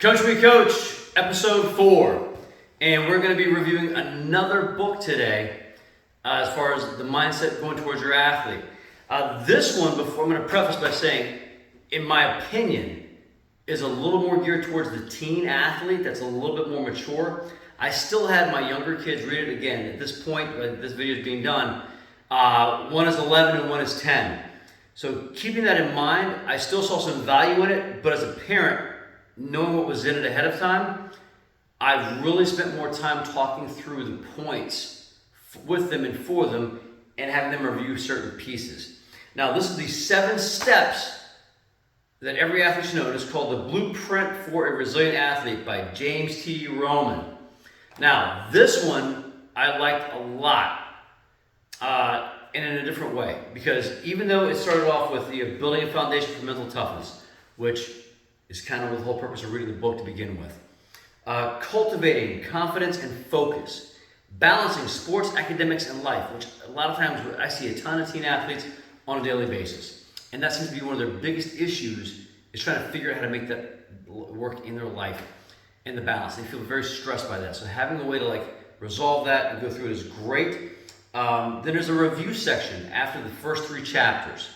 Coach Me Coach, episode 4. And we're going to be reviewing another book today as far as the mindset going towards your athlete. This one, before I'm going to preface by saying, in my opinion, is a little more geared towards the teen athlete that's a little bit more mature. I still had my younger kids read it again. At this point, this video is being done, one is 11 and one is 10. So keeping that in mind, I still saw some value in it, but as a parent, knowing what was in it ahead of time, I've really spent more time talking through the points with them and for them and having them review certain pieces. Now, this is the 7 steps that every athlete should know. It's called The Blueprint for a Resilient Athlete by James T Romen. Now, this one I liked a lot and in a different way, because even though it started off with the building a foundation for mental toughness, which is kind of the whole purpose of reading the book to begin with. Cultivating confidence and focus. Balancing sports, academics, and life, which a lot of times I see a ton of teen athletes on a daily basis. And that seems to be one of their biggest issues, is trying to figure out how to make that work in their life and the balance. They feel very stressed by that. So having a way to resolve that and go through it is great. Then there's a review section after the first 3 chapters.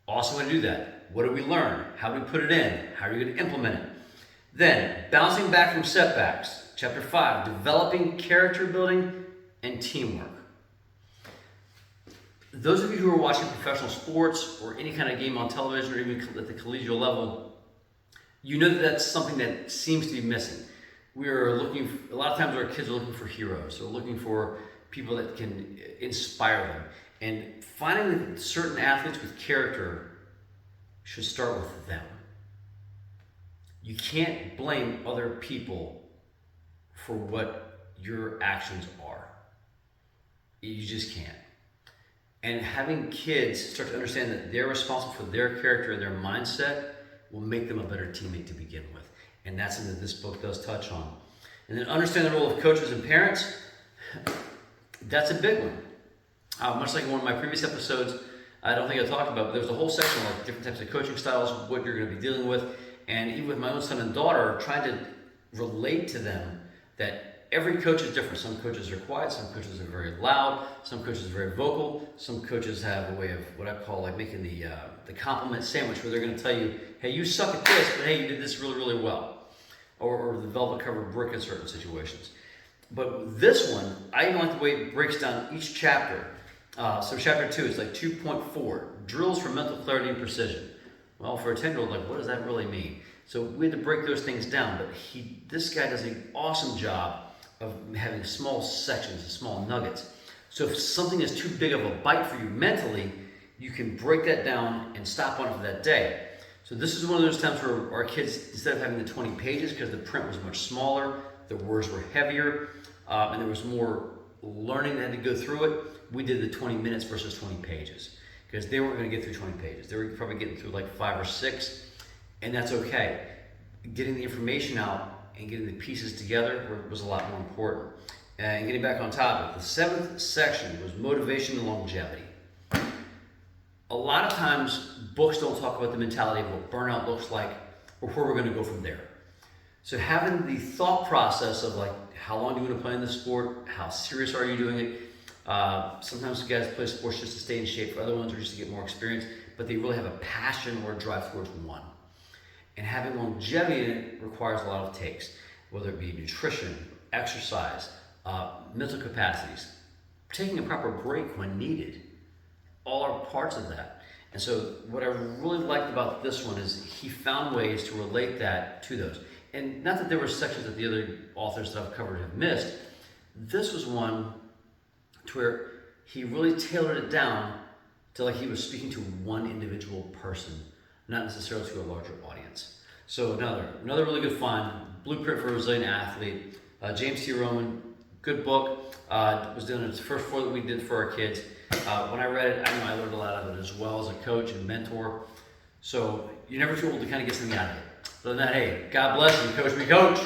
Also want to do that. What did we learn? How do we put it in? How are you going to implement it? Then, bouncing back from setbacks. Chapter 5, developing character building and teamwork. Those of you who are watching professional sports or any kind of game on television or even at the collegiate level, you know that that's something that seems to be missing. A lot of times our kids are looking for heroes. They're looking for people that can inspire them. And finding that certain athletes with character should start with them. You can't blame other people for what your actions are. You just can't. And having kids start to understand that they're responsible for their character and their mindset will make them a better teammate to begin with. And that's something that this book does touch on. And then understand the role of coaches and parents. That's a big one. Much like one of my previous episodes, I don't think I talked about, but there's a whole section on different types of coaching styles, what you're going to be dealing with. And even with my own son and daughter, trying to relate to them that every coach is different. Some coaches are quiet, some coaches are very loud, some coaches are very vocal, some coaches have a way of what I call making the compliment sandwich, where they're going to tell you, hey, you suck at this, but hey, you did this really, really well. Or the velvet covered brick in certain situations. But this one, I even like the way it breaks down each chapter. So chapter 2 is 2.4, drills for mental clarity and precision. Well, for a 10-year-old, what does that really mean? So we had to break those things down, but this guy does an awesome job of having small sections and small nuggets. So if something is too big of a bite for you mentally, you can break that down and stop on it for that day. So this is one of those times where our kids, instead of having the 20 pages, because the print was much smaller, the words were heavier, and there was more learning that had to go through it, we did the 20 minutes versus 20 pages. Because they weren't going to get through 20 pages. They were probably getting through 5 or 6, and that's okay. Getting the information out and getting the pieces together was a lot more important. And getting back on topic, the 7th section was motivation and longevity. A lot of times, books don't talk about the mentality of what burnout looks like or where we're going to go from there. So having the thought process of how long do you want to play in this sport? How serious are you doing it? Sometimes guys play sports just to stay in shape. For other ones, are just to get more experience. But they really have a passion or a drive towards one. And having longevity in it requires a lot of takes, whether it be nutrition, exercise, mental capacities, taking a proper break when needed. All are parts of that. And so what I really liked about this one is he found ways to relate that to those. And not that there were sections that the other authors that I've covered have missed. This was one to where he really tailored it down to he was speaking to one individual person, not necessarily to a larger audience. So another really good find, Blueprint for a Resilient Athlete, James T Romen, good book. Was doing the first 4 that we did for our kids. When I read it, I know I learned a lot of it as well as a coach and mentor. So you're never too old to kind of get something out of it. Other than that, hey, God bless you, Coach Me Coach.